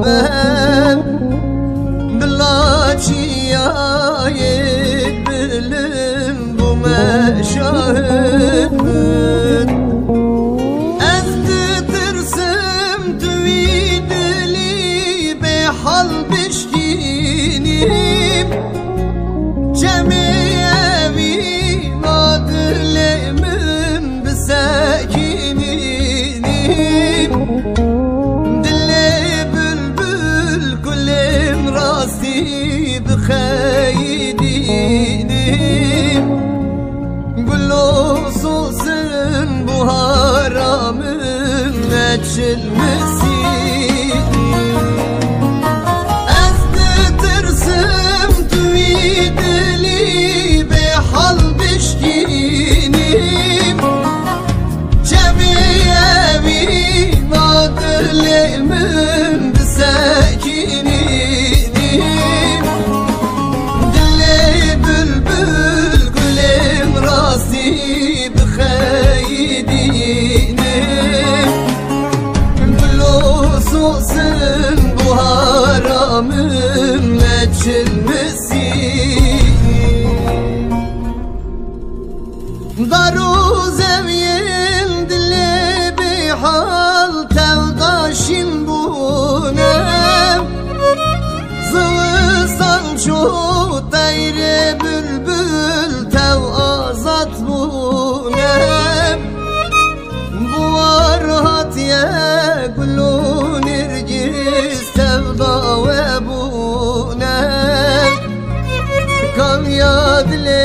bem Bilaçiya bilim bu meşahın Ezdi tırsım tüvidili behal bişkinim Cemiyevi nadlemim bisekininim Dille bülbül kulim rasti bixeydinim Gülü susun bu haramın neçilmesin Ezdi tırsım tüvidili behal bişkinim Cemiyevi nadlemim bisekininim Dille bülbül gülüm rasti bixeydinim Gülü susun bu haramım neçilmesin Daru zevyin dile bihal tevdaşin bunem Zıvısan şu tayre bülbül tev azat bunem Bu arhat ye gülü nirgiz tevda ve bunem Kan ya dile